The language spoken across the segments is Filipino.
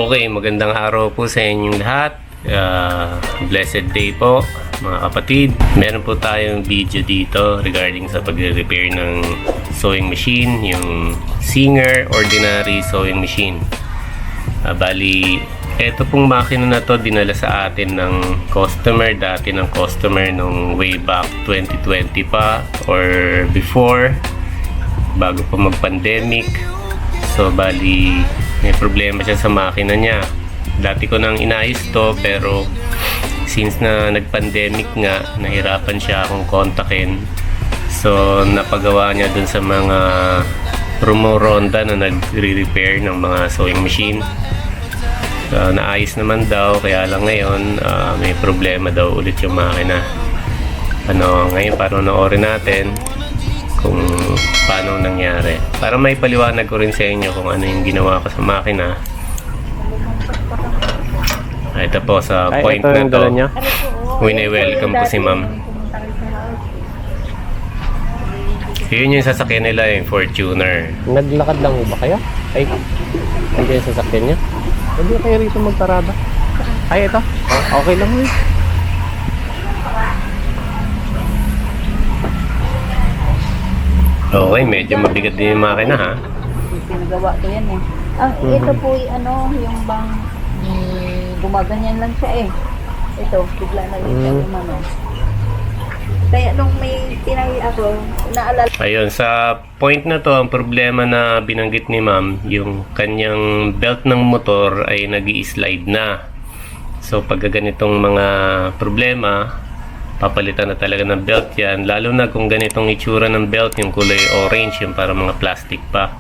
Okay, magandang araw po sa inyong lahat. Blessed day po mga kapatid. Meron po tayong video dito regarding sa pagre-repair ng sewing machine, yung Singer Ordinary Sewing Machine. Bali, eto pong makina na to dinala sa atin ng customer, dati ng customer nung way back 2020 pa or before, bago pa mag-pandemic. So bali, may problema siya sa makina niya. Dati ko nang inayos to, pero since na nag-pandemic nga, nahirapan siya akong kontakin. So napagawa niya dun sa mga rumoronda na nagre-repair ng mga sewing machine. Naayos naman daw, kaya lang ngayon may problema daw ulit yung makina. Ngayon panonoorin natin kung paano nangyari. Para may paliwanag ko rin sa inyo kung ano yung ginawa ko sa makina. Ito po sa point na to. Wini-welcome po si ma'am. Yun yung sasakyan nila, yung Fortuner. Naglakad lang ba kayo? Ay, hindi yung sasakyan niya? Hindi kayo rito magparada. Ay, ito. Okay lang eh. Okay, medyo mabigat din yung makina ha. Pinagawa ko yan eh. Ito po yung bang gumaganyan lang siya eh. Ito, bigla na lang siya umano. Kaya nung may tinay ako, naalala. Ayun, sa point na to, ang problema na binanggit ni ma'am, yung kanyang belt ng motor ay nag-i-slide na. So pag ganitong mga problema, papalitan na talaga ng belt yan, lalo na kung ganitong itsura ng belt, yung kulay orange, yung para mga plastic pa,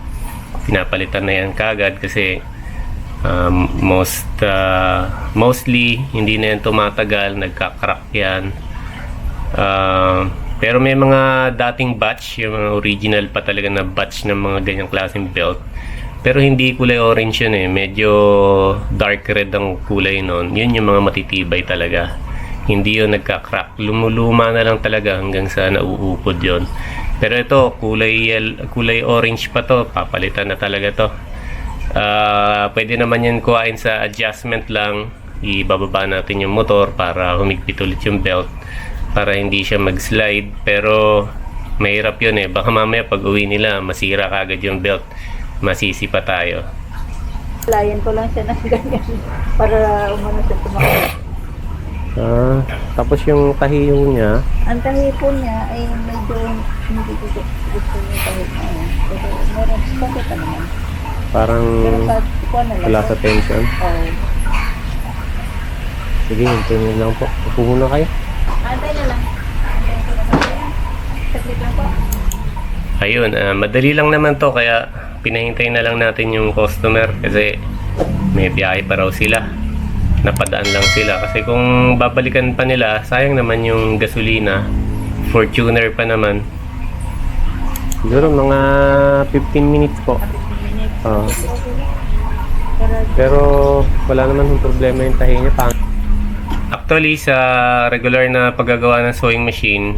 pinapalitan na yan kagad kasi mostly hindi na yan tumatagal, nagka-crack yan. Pero may mga dating batch, yung mga original pa talaga na batch ng mga ganyang klaseng belt, pero hindi kulay orange yun eh, medyo dark red ang kulay nun. Yun yung mga matitibay talaga, hindi yun nagka-crack, lumuluma na lang talaga hanggang sa nauupod yun. Pero ito, kulay orange pa to, papalitan na talaga to. Pwede naman yan kuhain sa adjustment lang, ibababa natin yung motor para humigpit ulit yung belt para hindi siya mag-slide. Pero mahirap yun eh, baka mamaya pag uwi nila masira kagad yung belt, masisi pa tayo. Layan ko lang siya ng ganyan para umano siya tumakbo. Tapos yung tahiyo niya, Ang tahi po niya ay medyo hindi ko gusto niya tahi na yun. Pero meron bakit naman. parang Pero sa kuha na lang. wala sa tension. Oo. Sige, hintayin niyo lang po. Upo muna kayo. Antay na lang. Antay ko na lang. Saglit lang po. Ayun, madali lang naman to, kaya pinahintay na lang natin yung customer kasi may biyahe pa raw sila, napadaan lang sila. Kasi kung babalikan pa nila, sayang naman yung gasolina. Fortuner pa naman. Siguro mga 15 minutes po. 15 minutes. Ah. Pero Pero wala naman yung problema yung tahi niya. Actually, sa regular na paggagawa ng sewing machine,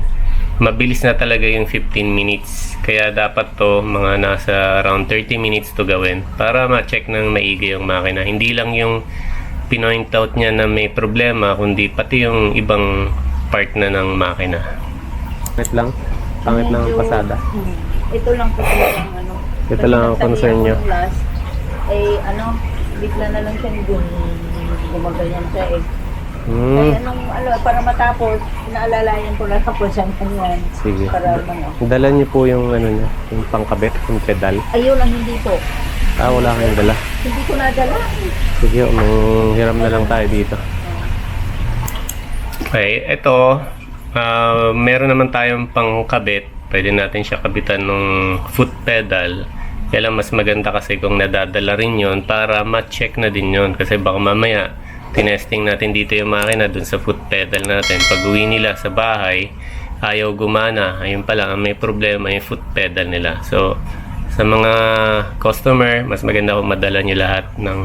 mabilis na talaga yung 15 minutes. Kaya dapat to mga nasa around 30 minutes to gawin para ma-check ng maigi yung makina. Hindi lang yung pinoint out niya na may problema, kundi pati yung ibang part na ng makina. Pangit lang ang pasada. Ito lang po ang ano. Ito lang ang concern niyo. Last, bigla na lang siya gumaganyan siya eh. Kaya nung para matapos, naalalayan ko lang po siya ganyan. Sige. Para Dala niyo po yung ano niya, yung pangkabit, yung pedal. Ayun lang, hindi po. Wala kayong dala. Hindi ko nadala. Sige, hiram na lang tayo dito. Okay, ito, meron naman tayong pangkabit. Pwede natin siya kabitan ng foot pedal. Kaya lang mas maganda kasi kung nadadala rin yon para ma-check na din yon. Kasi baka mamaya, tinesting natin dito yung makina dun sa foot pedal natin. Pag uwi nila sa bahay, ayaw gumana. Ayun pa lang, may problema yung foot pedal nila. So, sa mga customer, mas maganda kung madala nyo lahat ng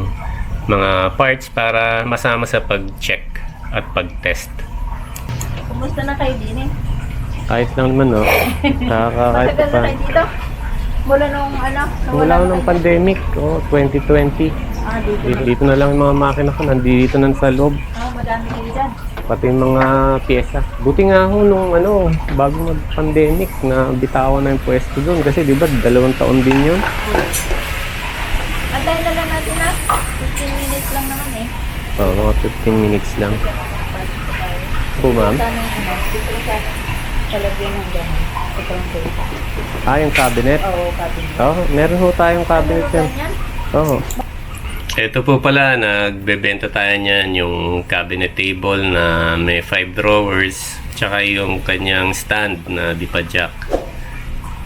mga parts para masama sa pag-check at pag-test. Kumusta na kayo din eh? Kahit lang naman, no? Kahit Matagal na pa. kayo dito? Mula nung ano? Wala nung pandemic, 2020. Dito na lang yung mga makina ko, nandito na sa loob. Madami kayo dyan. Pati yung mga pyesa. Buti nga ho nung bago mag-pandemic na bitawan na yung pwesto doon. Kasi di ba 2 taon din yun? Antayin na lang natin na. 15 minutes lang naman eh. Mga 15 minutes lang. Po ma'am? Sana dito sa talagyan ng gano'n. Ito ang data. Yung cabinet? Oo, cabinet. Meron ho tayong cabinet yan. Oo. Ito po pala, nagbebenta tayo niyan yung cabinet table na may 5 drawers, tsaka yung kanyang stand na dipa-jack.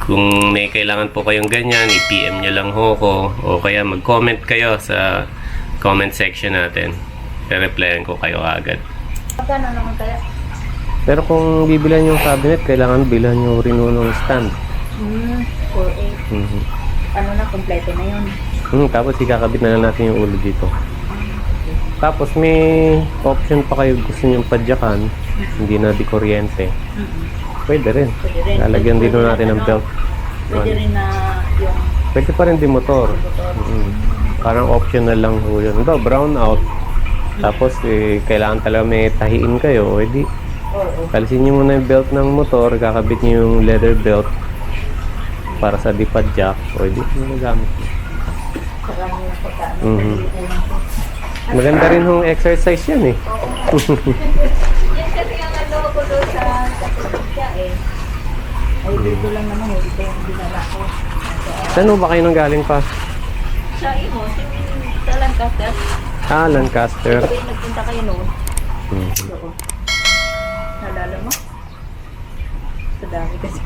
Kung may kailangan po kayong ganyan, i-PM nyo lang ho ko, o kaya mag-comment kayo sa comment section natin. I-replyan ko kayo agad. Magkano naman kaya? Pero kung bibilan yung cabinet, kailangan bilan nyo rin ho ng stand. 4.8. Mhm. Ano na, kompleto na yun. Tapos ikakabit na lang natin yung ulo dito. Tapos may option pa kayo gusto nyo padyakan, hindi na di kuryente. Pwede rin. Pwede rin. Lalagyan din natin ng belt. Pwede rin na yung Pwede pa rin di motor. Parang optional lang ho yun. Ito, brown out. Tapos kailangan talaga may tahiin kayo. O edi, kalisin nyo muna yung belt ng motor, kakabit nyo yung leather belt para sa dipad jack. O edi, magagamit. sarang yung pagkaan. Maganda rin hong exercise yan eh. Yan kasi ang ano ko doon sa Kapitya eh. Ay, dito lang naman eh. Dito yung dinala ko. Saan ho ba kayo nang galing pa? Sa imo, sa Lancaster. Lancaster. Ito yung nagpunta kayo noon. Oo. Nalala mo? Sa dami kasi.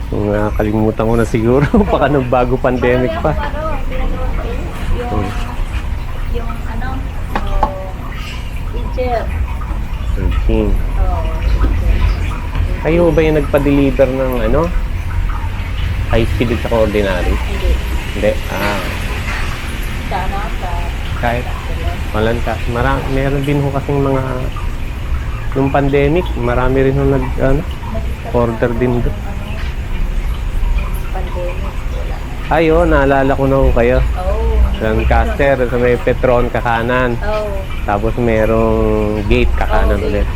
Kung nakakalimutan ko na siguro, baka nung bago pandemic pa. Pinagawa ko yung ano, teacher. 13. Kayo ba yung nagpa-deliver ng high speed at saka ordinary? Hindi. Hindi. Sa ano, sa Kahit walang ka. Meron din ho kasing mga nung pandemic, marami rin ho order din doon. pandemic. Wala. Ayo, naalala ko na ho kayo. Oh. Lancaster, sa may Petron kakanan. Oh. Tapos merong gate kakanan ulit.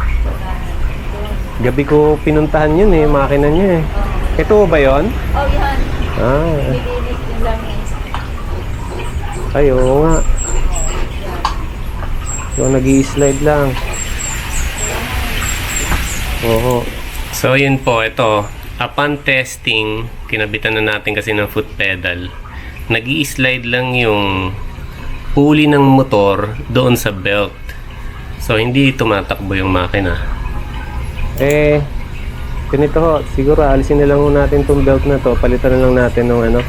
Gabi ko pinuntahan yun eh, makina niya eh. Ito ba yon? Oh, yan. Ah, Nilinis din lang eh. ayo nga. So, nag-i-slide lang. Oo. So yun po, ito. Upon testing, kinabitan na natin kasi ng foot pedal. Nag-i-slide lang yung pulley ng motor doon sa belt. So hindi tumatakbo yung makina. Ganito ho, siguro alisin na lang ho natin tong belt na to. Palitan na lang natin ng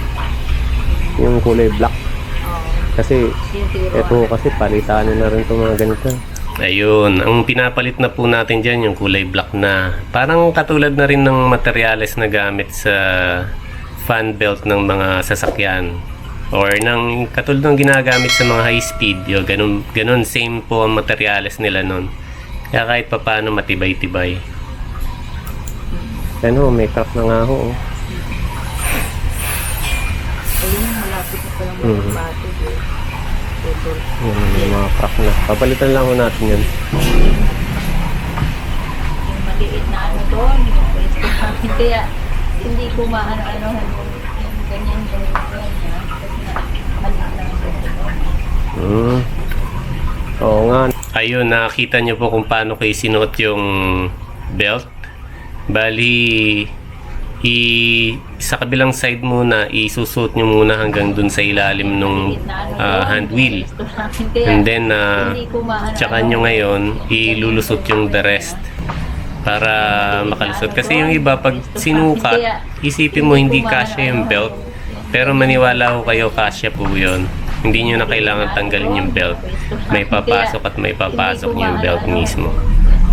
yung kulay black. Kasi ito kasi palitan na rin itong mga ganito. Ayun, ang pinapalit na po natin dyan yung kulay black na. Parang katulad na rin ng materyales na gamit sa fan belt ng mga sasakyan. Or ng katulad ng ginagamit sa mga high speed. Yung ganun, same po ang materyales nila nun. Kaya kahit pa paano matibay-tibay. Ano, may crack na nga ho. Ayun, malapit na palang mga bati. Yung mga crack na. Papalitan lang ho natin yan. Yung maliit na ano doon, yung pwesto namin. Kaya hindi ko maano-ano yung ganyan niya. Kasi na, maliit lang ang pwesto doon. Oo nga. Ayun, nakita nyo po kung paano kayo sinuot yung belt. Bali, sa kabilang side muna, isusuot nyo muna hanggang dun sa ilalim ng hand wheel. And then, tsaka nyo ngayon, ilulusot yung the rest para makalusot. Kasi yung iba, pag sinukat, isipin mo hindi kasya yung belt. Pero maniwala ko kayo, kasya po yun. Hindi nyo na kailangan tanggalin yung belt. May papasok at may papasok yung belt mismo.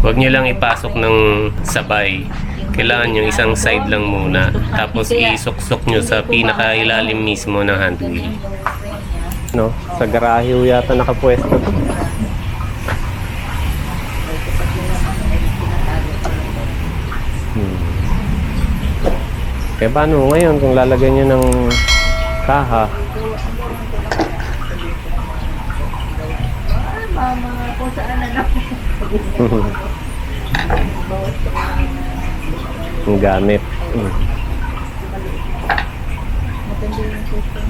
Huwag nyo lang ipasok ng sabay. Kailangan yung isang side lang muna. Tapos isuksok nyo sa pinakailalim mismo ng hand wheel. No, sa garahe ho yata nakapwesto to. Kaya paano ngayon kung lalagyan nyo ng kaha? Mama, kung saan na lang. Bawas ko na. Ang gamit. Matindi yung system.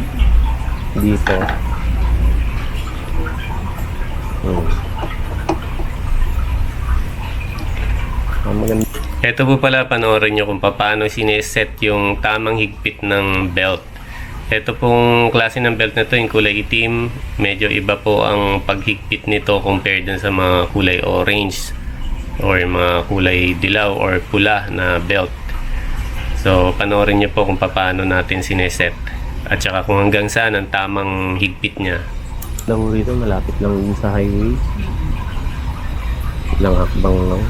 Dito. Maganda. Ito po pala, panoorin nyo kung paano sineset yung tamang higpit ng belt. Ito pong klase ng belt na to, yung kulay itim, medyo iba po ang paghigpit nito compared dun sa mga kulay orange or mga kulay dilaw or pula na belt. So, panoorin nyo po kung paano natin sineset at saka kung hanggang saan ang tamang higpit niya. Lang rito, malapit lang din sa highway. Ilang hakbang lang.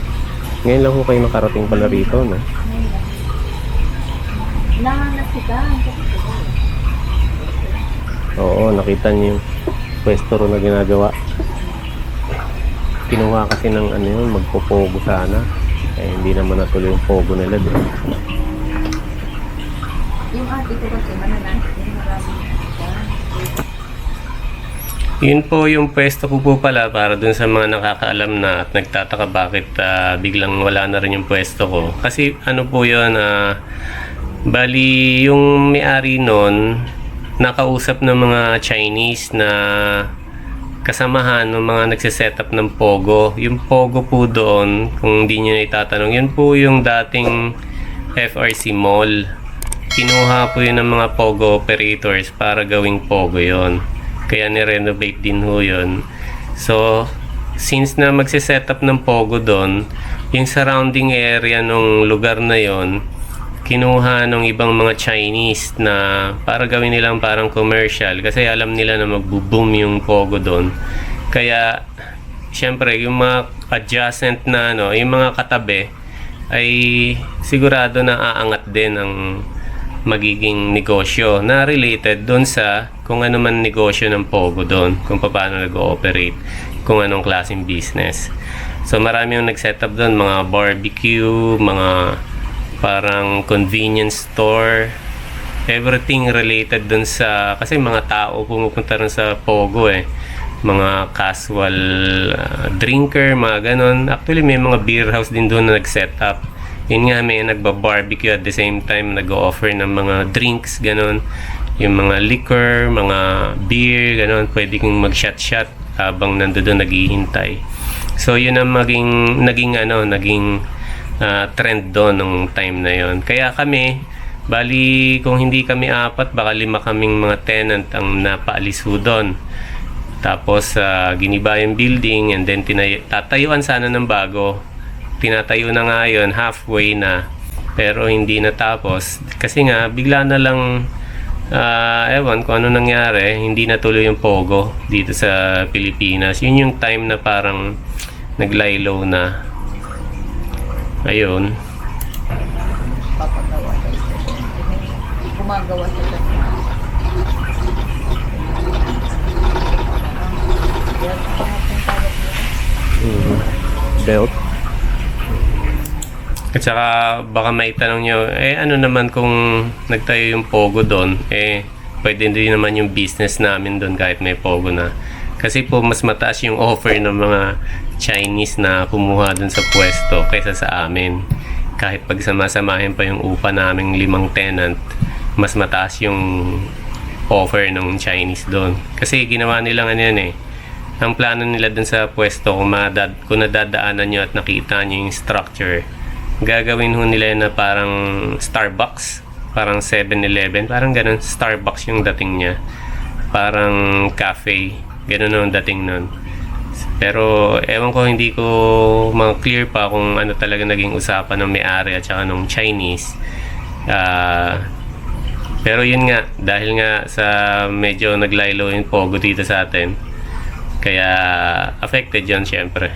Ngayon lang ko kayo nakarating pala rito, no? Nanganasikan. Oo, nakita niyo yung pwesto ro na ginagawa. Kinuha kasi ng ano yun, magpopogo sana. Eh, hindi naman natuloy yung pogo nila doon. Yung ate ko kasi mananas. Yung marami. Yun po yung pwesto ko po pala para dun sa mga nakakaalam na at nagtataka bakit biglang wala na rin yung pwesto ko. Kasi ano po yun, bali yung may-ari nun, nakausap ng mga Chinese na kasamahan ng mga nagsisetup ng Pogo. Yung Pogo po doon, kung hindi nyo itatanong, yun po yung dating FRC Mall. Kinuha po yun ng mga Pogo operators para gawing Pogo yon. Kaya ni-renovate din ho yun. So, since na magsisetup ng Pogo doon, yung surrounding area ng lugar na yon, kinuha ng ibang mga Chinese na para gawin nilang parang commercial kasi alam nila na magbo-boom yung Pogo doon. Kaya, syempre, yung mga adjacent na, yung mga katabi, ay sigurado na aangat din ang magiging negosyo na related doon sa kung ano man negosyo ng Pogo doon, kung paano nag-ooperate, kung anong klaseng business. So marami yung nag-setup doon, mga barbecue, mga parang convenience store, everything related doon sa, kasi mga tao pumupunta rin sa Pogo mga casual drinker, mga ganon. Actually may mga beer house din doon na nag-setup. Yun nga, may nagba-barbecue at the same time nag-offer ng mga drinks, ganon. Yung mga liquor, mga beer, ganon. Pwede kong mag-shot-shot habang nandoon naghihintay. So, yun ang naging trend doon nung time na yon. Kaya kami, bali kung hindi kami 4, baka 5 kaming mga tenant ang napaalis ho doon. Tapos, giniba yung building and then tatayuan sana ng bago. Tinatayo na nga yun, halfway na, pero hindi natapos kasi nga bigla na lang ewan kung ano nangyari, hindi natuloy yung Pogo dito sa Pilipinas. Yun yung time na parang nag-lie low na. Ayun, Papagawa sa isa. Gumagawa sa isa. Belt. at saka baka may tanong nyo, ano naman kung nagtayo yung Pogo doon, pwede din naman yung business namin doon kahit may Pogo na. Kasi po mas mataas yung offer ng mga Chinese na kumuha doon sa pwesto kaysa sa amin. Kahit pagsamasamahin pa yung upa naming 5 tenant, mas mataas yung offer ng Chinese doon. Kasi ginawa nilang ang plano nila doon sa pwesto, kung nadadaanan nyo at nakita nyo yung structure, gagawin ho nila na parang Starbucks, parang 7-Eleven, parang ganun. Starbucks yung dating niya, parang cafe, ganun ang dating nun. Pero ewan ko, hindi ko clear pa kung ano talaga naging usapan ng may-ari at saka ng Chinese. Pero yun nga, dahil nga sa medyo naglaylo yung Pogo dito sa atin, kaya affected yun syempre.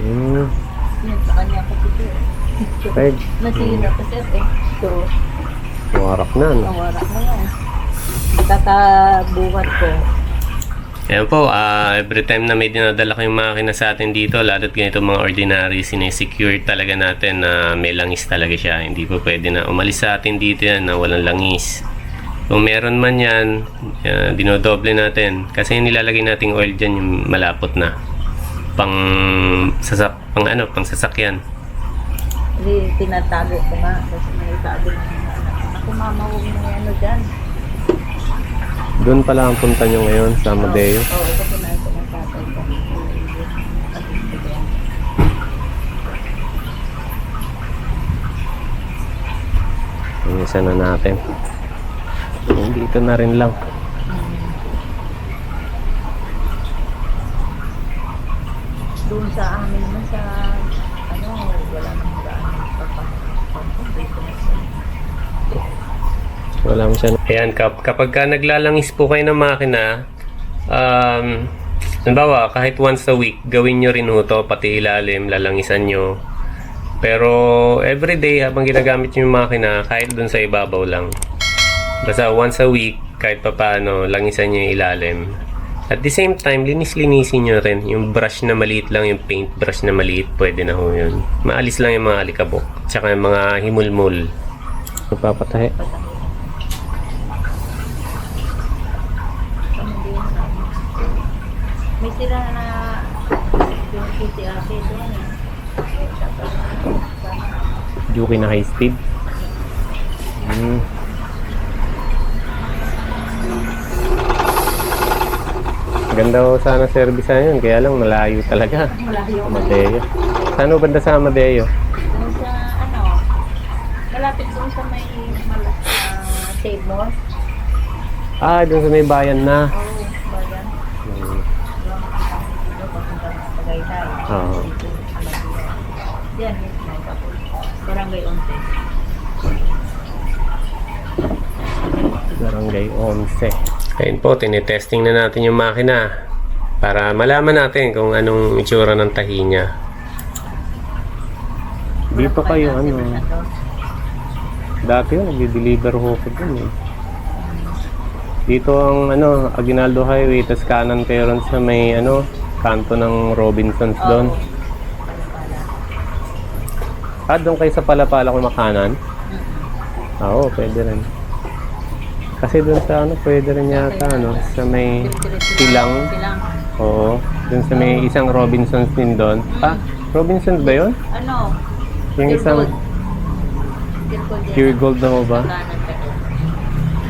Yan sa kanya ko dito. Peg. Nasira pa siya So, Warak na, no? nawarak na yan. Kakabuhat ko. Ayan po, every time na may dinadala kayong makina sa atin dito, lalo't ganito mga ordinary, sinesecure talaga natin na may langis talaga siya. Hindi po pwede na umalis sa atin dito yan na walang langis. Kung meron man yan, dinodoble natin. Kasi yung nilalagay nating oil dyan yung malapot na. Pang sasakyan. Hindi, tinatago ko nga. Kasi may sabi na, ako mama, huwag mo yan dyan. Doon pala ang punta nyo ngayon sa Amadeo. Oo, kasi na ito ng tatay ko. Isa na natin. Dito na rin lang. Doon sa amin na sa, wala nang daan. Wala mo siya. Ayan, kapag ka naglalangis po kayo ng makina, halimbawa, kahit once a week, gawin nyo rin ito, pati ilalim, lalangisan nyo. Pero, everyday, habang ginagamit nyo yung makina, kahit dun sa ibabaw lang. Basta once a week, kahit papaano, langisan nyo yung ilalim. At the same time, linis-linisin nyo rin. Yung brush na maliit lang, yung paint brush na maliit, pwede na ho yun. Maalis lang yung mga alikabok, tsaka yung mga himulmul. Magpapatahe. May sila na yung puti ate doon. Juki na high speed. Ganda ko sana service na yun, kaya lang malayo talaga. Malayo. Amadeo. Saan mo banda sa Amadeo? Doon sa malapit doon sa may Save Mall. Doon sa may bayan na. Oo, bayan. Tagaytay. Oo. Diyan, mismo. Tapos, Barangay Onte. Barangay 11. Ayun po, tinitesting na natin yung makina para malaman natin kung anong itsura ng tahi niya. Dito kayo, dati yun, nag-deliver ho ko dun eh. Dito ang Aguinaldo Highway, tas kanan kayo ron sa may kanto ng Robinsons doon. Doon kayo sa Palapala kung makanan? Oo, pwede rin. Kasi doon sa pwede rin yata sa may Silang. Oo, doon sa may isang Robinsons din doon. Robinsons ba yun? Yung isang Pure Gold na ho ba?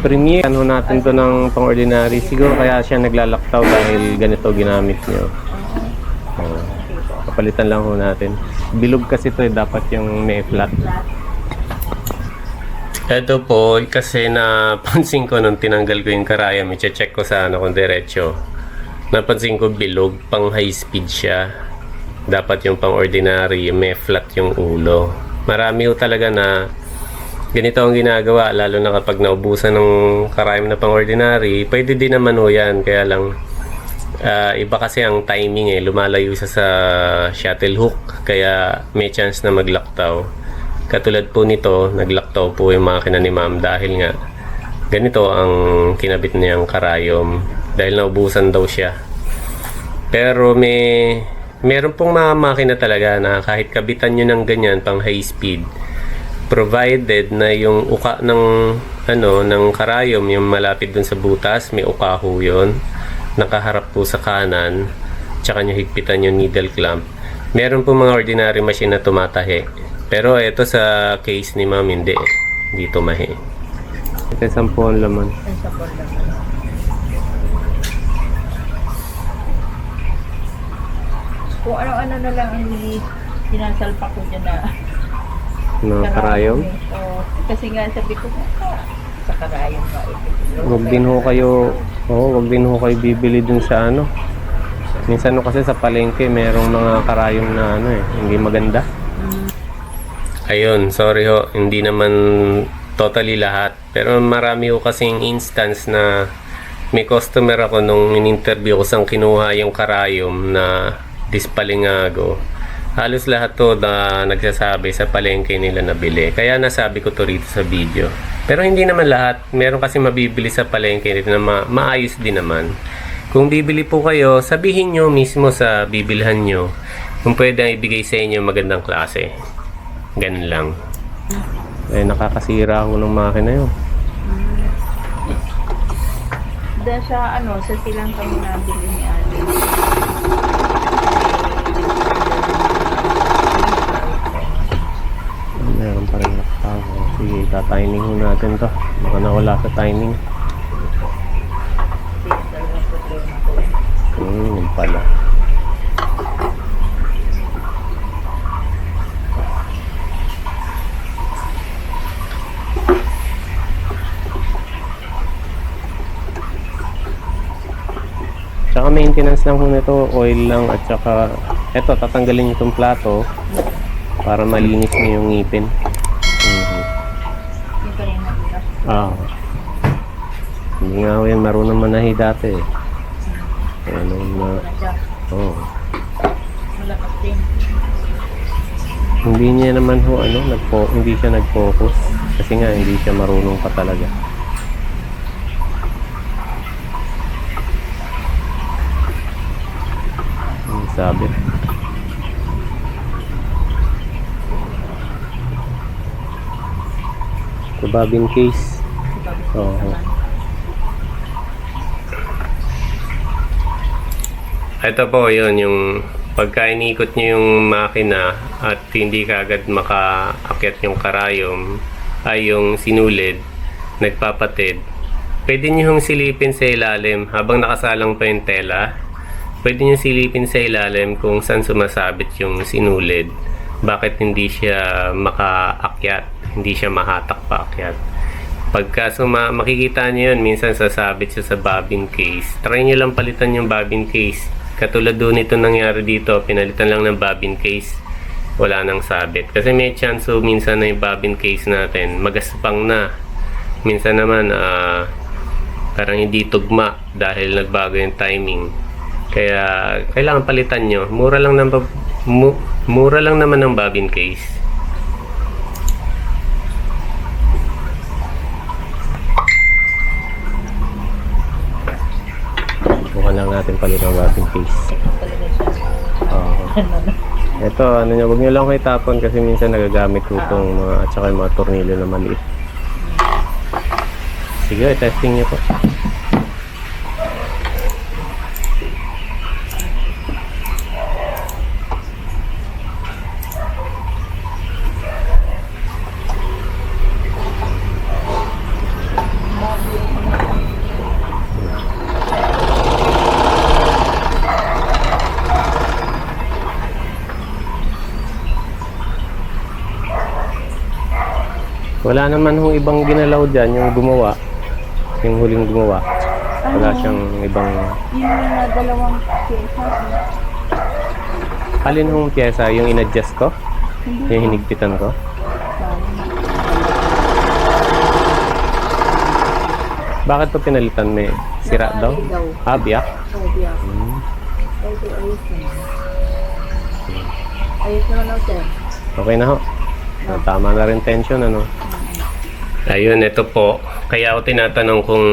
Premier, natin to ng pang-ordinary. Siguro kaya siya naglalaktaw dahil ganito ginamit niyo. Kapalitan lang ho natin. Bilog kasi to dapat yung may flat. Ito po, kasi napansin ko nung tinanggal ko yung karayom, i-check ko sa kung diretso. Napansin ko bilog, pang high speed siya. Dapat yung pang ordinary, may flat yung ulo. Marami ho talaga na ganito ang ginagawa, lalo na kapag naubusan ng karayom na pang ordinary. Pwede din naman ho yan, kaya lang iba kasi ang timing lumalayo sa shuttle hook, kaya may chance na maglaktaw. Katulad po nito, naglaktaw po yung makina ni ma'am dahil nga ganito ang kinabit niyang karayom dahil naubusan daw siya. Pero meron pong mga makina talaga na kahit kabitan nyo ng ganyan pang high speed, provided na yung uka ng ng karayom, yung malapit dun sa butas, may uka ho yun, nakaharap po sa kanan, tsaka nyo higpitan yung needle clamp. Meron po mga ordinary machine na tumatahi. Pero ito sa case ni ma'am, hindi tumahi. Ito 10 ang laman. Kung ano-ano na lang sinasalpa ko dyan na karayom? Kasi nga sabi ko, sa karayom nga ito. Huwag din ho kayo bibili dun sa Minsan kasi sa palengke merong mga karayom na hindi maganda. Ayun, sorry ho, hindi naman totally lahat. Pero marami ho kasing instance na may customer ako nung in-interview ko sang kinuha yung karayom na dispalingago. Halos lahat to na nagsasabi sa palengke nila nabili. Kaya nasabi ko to rito sa video. Pero hindi naman lahat. Meron kasi mabibili sa palengke nito na maayos din naman. Kung bibili po kayo, sabihin nyo mismo sa bibilhan nyo kung pwede ang ibigay sa inyo magandang klase. Ganun lang. Eh, nakakasira ako ng makina yun. Dahil sa ano, sa silang kami nabili ni Ate. Meron pa rin nakatago. Sige, tatining ho natin to. Baka nawala sa timing. Yun pala. Tsaka maintenance lang ho nito, oil lang at saka eto, tatanggalin itong plato para malinis niyo yung ngipin. Yung kanina dito. Ah. Hindi nga ho yan marunong manahi dati eh. Ano na, oh. Malakas din. Hindi niya naman ho hindi siya nag-focus kasi nga hindi siya marunong pa talaga. Ang sabi. Sa bobbin case. Oo. Ito po yun, yung pagka inikot nyo yung makina at hindi ka agad makaakyat yung karayom ay yung sinulid, nagpapatid. Pwede nyo yung silipin sa ilalim habang nakasalang pa yung tela. Pwede nyo silipin sa ilalim kung saan sumasabit yung sinulid. Bakit hindi siya makaakyat, hindi siya mahatak paakyat. Pagka makikita nyo yun, minsan sasabit siya sa bobbin case. Try nyo lang palitan yung bobbin case. Katulad doon ito nangyari dito, pinalitan lang ng bobbin case. Wala nang sabit. Kasi may chance minsan na yung bobbin case natin magaspang na. Minsan naman parang hindi tugma dahil nagbago yung timing. Kaya kailangan palitan nyo. Mura lang naman ng bobbin case. Bukan lang natin palitan ang bobbin case. Talaga siya. Oo. Ito, huwag nyo lang kayo tapon kasi minsan nagagamit ko itong mga, at saka yung mga tornilyo na maliit. Sige, testing nyo po. Wala naman hong ibang ginalaw dyan, yung gumawa, yung huling gumawa. Wala siyang ibang... Yung mga dalawang pyesa. Alin hong pyesa? Yung in-adjust ko? Yung hinigpitan ko? Bakit to pinalitan? May sira daw? Ah, biyak? Oo, biyak. Ito, ayos na. Ayos naman ako, sir. Okay na ho. Tama na rin tension, ano? Ayun, ito po. Kaya ako tinatanong kung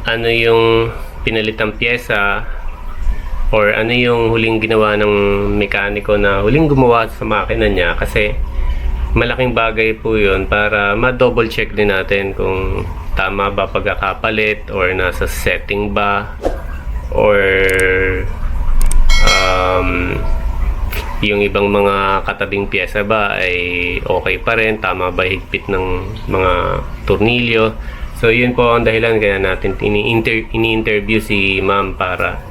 ano yung pinalitang pyesa or ano yung huling ginawa ng mekaniko na huling gumawa sa makina niya. Kasi malaking bagay po yun para ma-double check din natin kung tama ba pagkakapalit or nasa setting ba or yung ibang mga katabing pyesa ba ay okay pa rin, tama ba higpit ng mga tornilyo. So yun po ang dahilan kaya natin ini-interview si ma'am para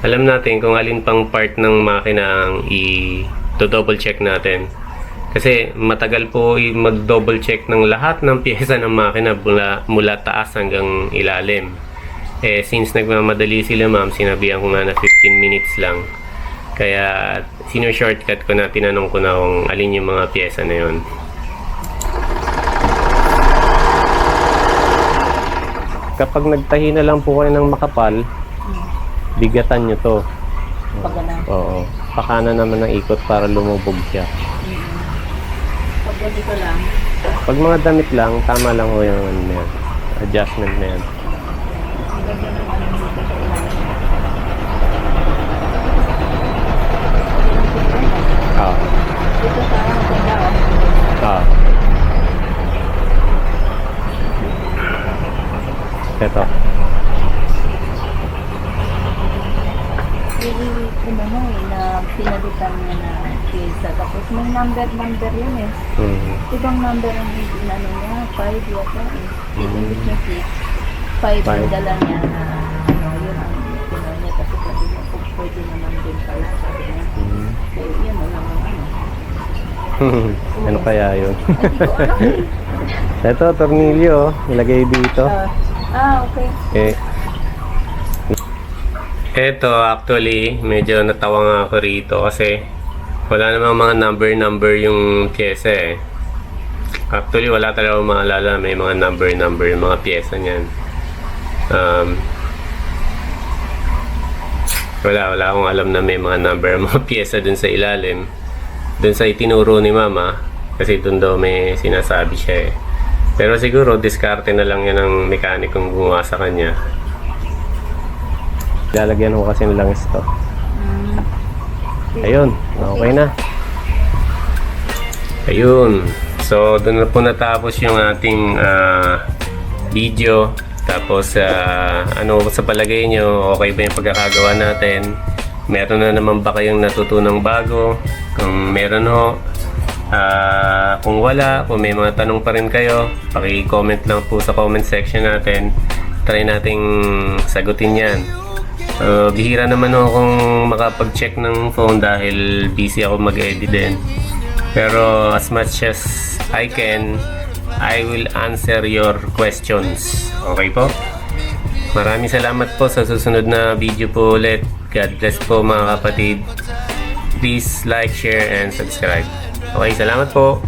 alam natin kung alin pang part ng makina ang i-double check natin. Kasi matagal po mag-double check ng lahat ng pyesa ng makina mula taas hanggang ilalim. Eh since nagmamadali sila ma'am, sinabihan ko nga na 15 minutes lang. Kaya sino-shortcut ko na, tinanong ko na kung alin yung mga pyesa na yun. Kapag nagtahi na lang po kayo ng makapal, bigatan nyo to. Pag ano. Oo. Pakana naman ng ikot para lumubog siya. Pag ganito lang. Pag mga damit lang, tama lang ho yung ano na yan. Adjustment na yan. Ah. Dito sa Tenda. Ah. Ito. Ano na pinalitan niya na pizza. Tapos may number yun eh. Ibang number ang ano niya, 5 yata eh. Imbis na 6, 5 yung dala niya na ano, yun ang pino niya. Kasi sabi niya, kung pwede naman din pala sabi niya. So, yun mo lang ang ano. Ano kaya yun? Ay, di ko alam eh. Ito, tornilyo. Ilagay dito. Okay. Ito, actually, medyo natawa nga ako rito kasi wala namang mga number yung pyesa eh. Actually, wala talaga akong maalala. May mga number yung mga pyesa niyan. Wala akong alam na may mga number ang mga pyesa dun sa ilalim. Dun sa itinuro ni Mama, kasi dun daw may sinasabi siya eh. Pero siguro, diskarte na lang yan ng mekanikong gumawa sa kanya. Lalagyan ko kasi ng langis to. Ayun, okay na. Ayun. So, doon na po natapos yung ating video. Tapos, ano sa palagay nyo? Okay ba yung pagkakagawa natin? Meron na naman ba kayong natutunang bago? Kung meron ho, kung wala, kung may mga tanong pa rin kayo, paki-comment lang po sa comment section natin. Try nating sagutin yan. Bihira naman ako kung makapag-check ng phone dahil busy ako mag-edit din. Pero as much as I can, I will answer your questions. Okay po? Maraming salamat po sa susunod na video po ulit. God bless po mga kapatid. Please like, share, and subscribe. Okay, salamat po.